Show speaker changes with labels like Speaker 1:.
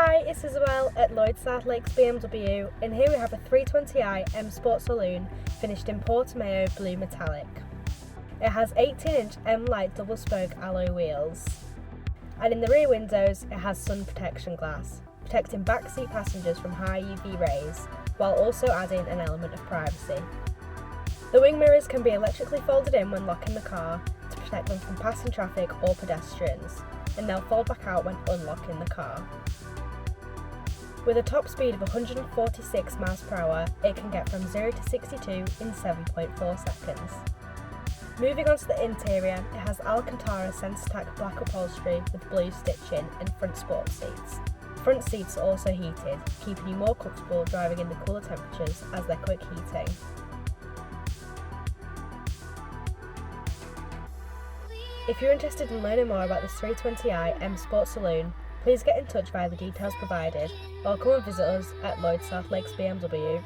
Speaker 1: Hi, it's Isabel at Lloyd South Lakes BMW, and here we have a 320i M Sport Saloon finished in Portimao Blue Metallic. It has 18-inch M-Light double-spoke alloy wheels, and in the rear windows it has sun protection glass, protecting backseat passengers from high UV rays, while also adding an element of privacy. The wing mirrors can be electrically folded in when locking the car to protect them from passing traffic or pedestrians, and they'll fold back out when unlocking the car. With a top speed of 146 mph, it can get from 0 to 62 in 7.4 seconds. Moving on to the interior, it has Alcantara Sensatec Black upholstery with blue stitching and front sport seats. Front seats are also heated, keeping you more comfortable driving in the cooler temperatures as they're quick heating. If you're interested in learning more about this 320i M Sport Saloon, please get in touch via the details provided, or come and visit us at Lloyd South Lakes BMW.